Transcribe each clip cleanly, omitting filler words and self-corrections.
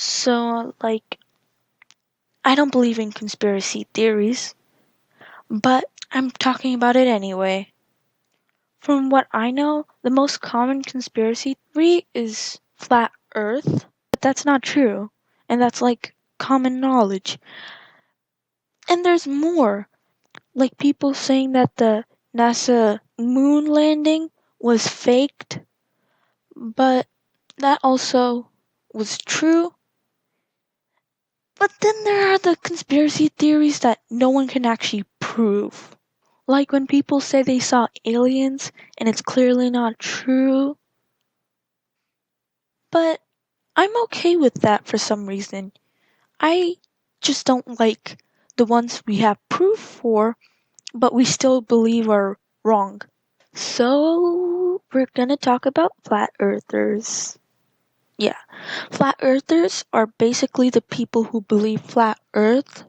So, I don't believe in conspiracy theories, but I'm talking about it anyway. From what I know, the most common conspiracy theory is flat earth, but that's not true. And that's common knowledge. And there's more, like people saying that the NASA moon landing was faked, but that also was true. But then there are the conspiracy theories that no one can actually prove. Like when people say they saw aliens and it's clearly not true. But I'm okay with that for some reason. I just don't like the ones we have proof for, but we still believe are wrong. So, we're gonna talk about flat earthers. Yeah, flat earthers are basically the people who believe flat earth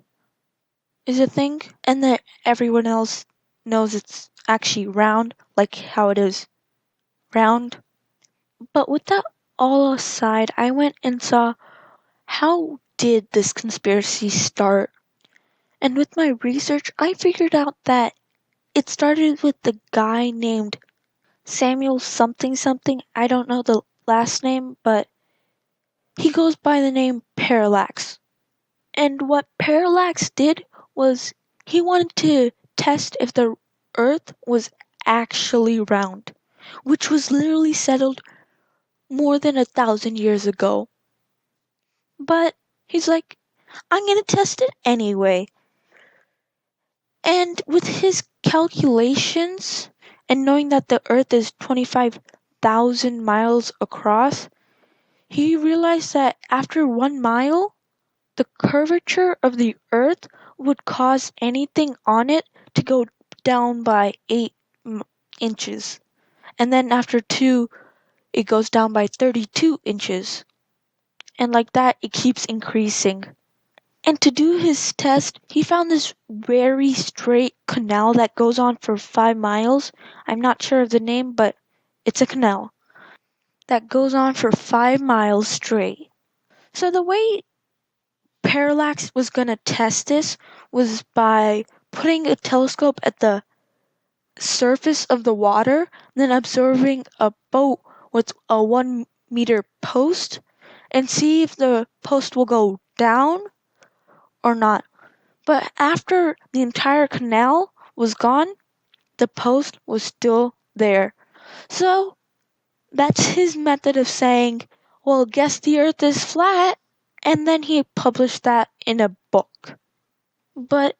is a thing and that everyone else knows it's actually round, like how it is round. But with that all aside, I went and saw how did this conspiracy start? And with my research, I figured out that it started with the guy named Samuel something something. I don't know the last name, but he goes by the name Parallax. And what Parallax did was he wanted to test if the Earth was actually round, which was literally settled more than 1,000 years ago. But he's like, I'm gonna test it anyway. And with his calculations and knowing that the Earth is 25,000 miles across, he realized that after 1 mile, the curvature of the Earth would cause anything on it to go down by 8 inches. And then after 2, it goes down by 32 inches. And like that, it keeps increasing. And to do his test, he found this very straight canal that goes on for 5 miles. I'm not sure of the name, but it's a canal that goes on for 5 miles straight. So the way Parallax was going to test this was by putting a telescope at the surface of the water, then observing a boat with a 1 meter post and see if the post will go down or not. But after the entire canal was gone, the post was still there. So that's his method of saying, well, guess the earth is flat. And then he published that in a book. But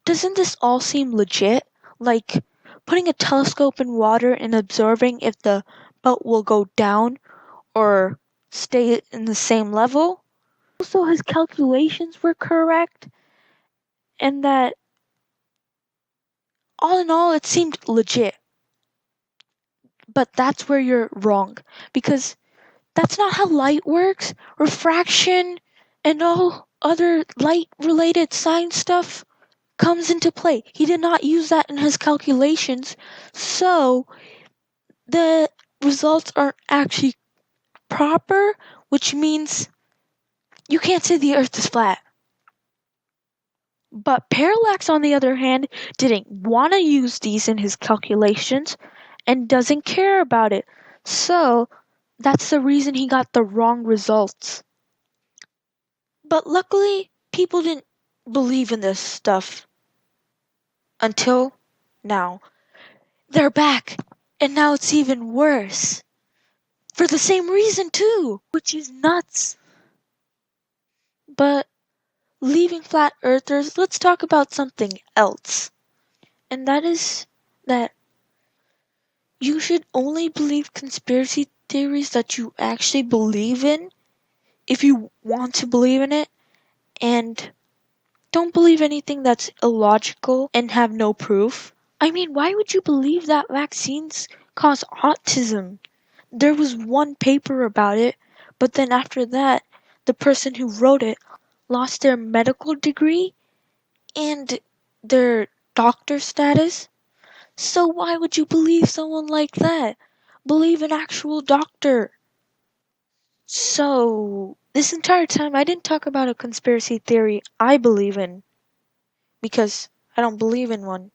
doesn't this all seem legit? Like putting a telescope in water and observing if the boat will go down or stay in the same level? Also, his calculations were correct, and that all in all, it seemed legit. But that's where you're wrong, because that's not how light works. Refraction and all other light related science stuff comes into play. He did not use that in his calculations, so the results aren't actually proper, which means you can't say the earth is flat. But Parallax, on the other hand, didn't want to use these in his calculations and doesn't care about it. So that's the reason he got the wrong results. But luckily, people didn't believe in this stuff until now. They're back, and now it's even worse. For the same reason, too, which is nuts. But leaving flat earthers, let's talk about something else. And that is that you should only believe conspiracy theories that you actually believe in if you want to believe in it, and don't believe anything that's illogical and have no proof. I mean, why would you believe that vaccines cause autism? There was one paper about it, but then after that, the person who wrote it lost their medical degree and their doctor status. So why would you believe someone like that? Believe an actual doctor. So, this entire time I didn't talk about a conspiracy theory I believe in because I don't believe in one,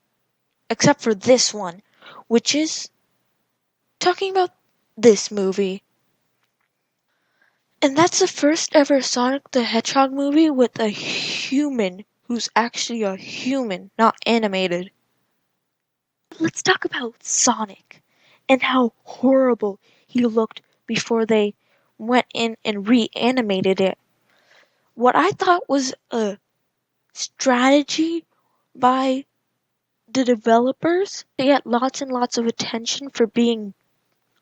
except for this one, which is talking about this movie. And that's the first ever Sonic the Hedgehog movie with a human who's actually a human, not animated. Let's talk about Sonic and how horrible he looked before they went in and reanimated it. What I thought was a strategy by the developers to get lots and lots of attention for being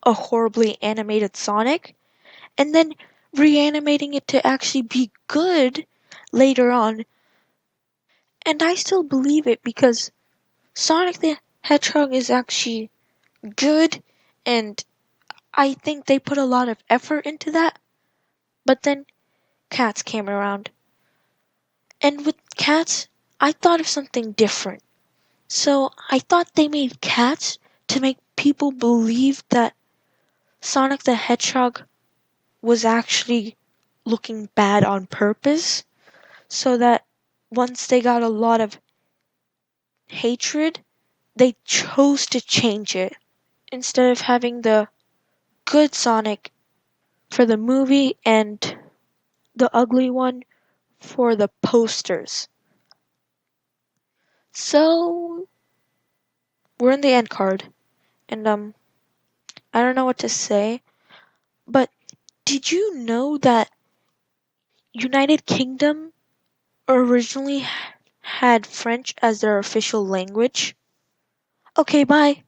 a horribly animated Sonic, and then reanimating it to actually be good later on. And I still believe it because Sonic the Hedgehog is actually good, and I think they put a lot of effort into that. But then Cats came around. And with Cats, I thought of something different. So I thought they made Cats to make people believe that Sonic the Hedgehog was actually looking bad on purpose, so that once they got a lot of hatred, they chose to change it instead of having the good Sonic for the movie and the ugly one for the posters. So we're in the end card, and I don't know what to say, but did you know that United Kingdom originally had French as their official language? Okay, bye.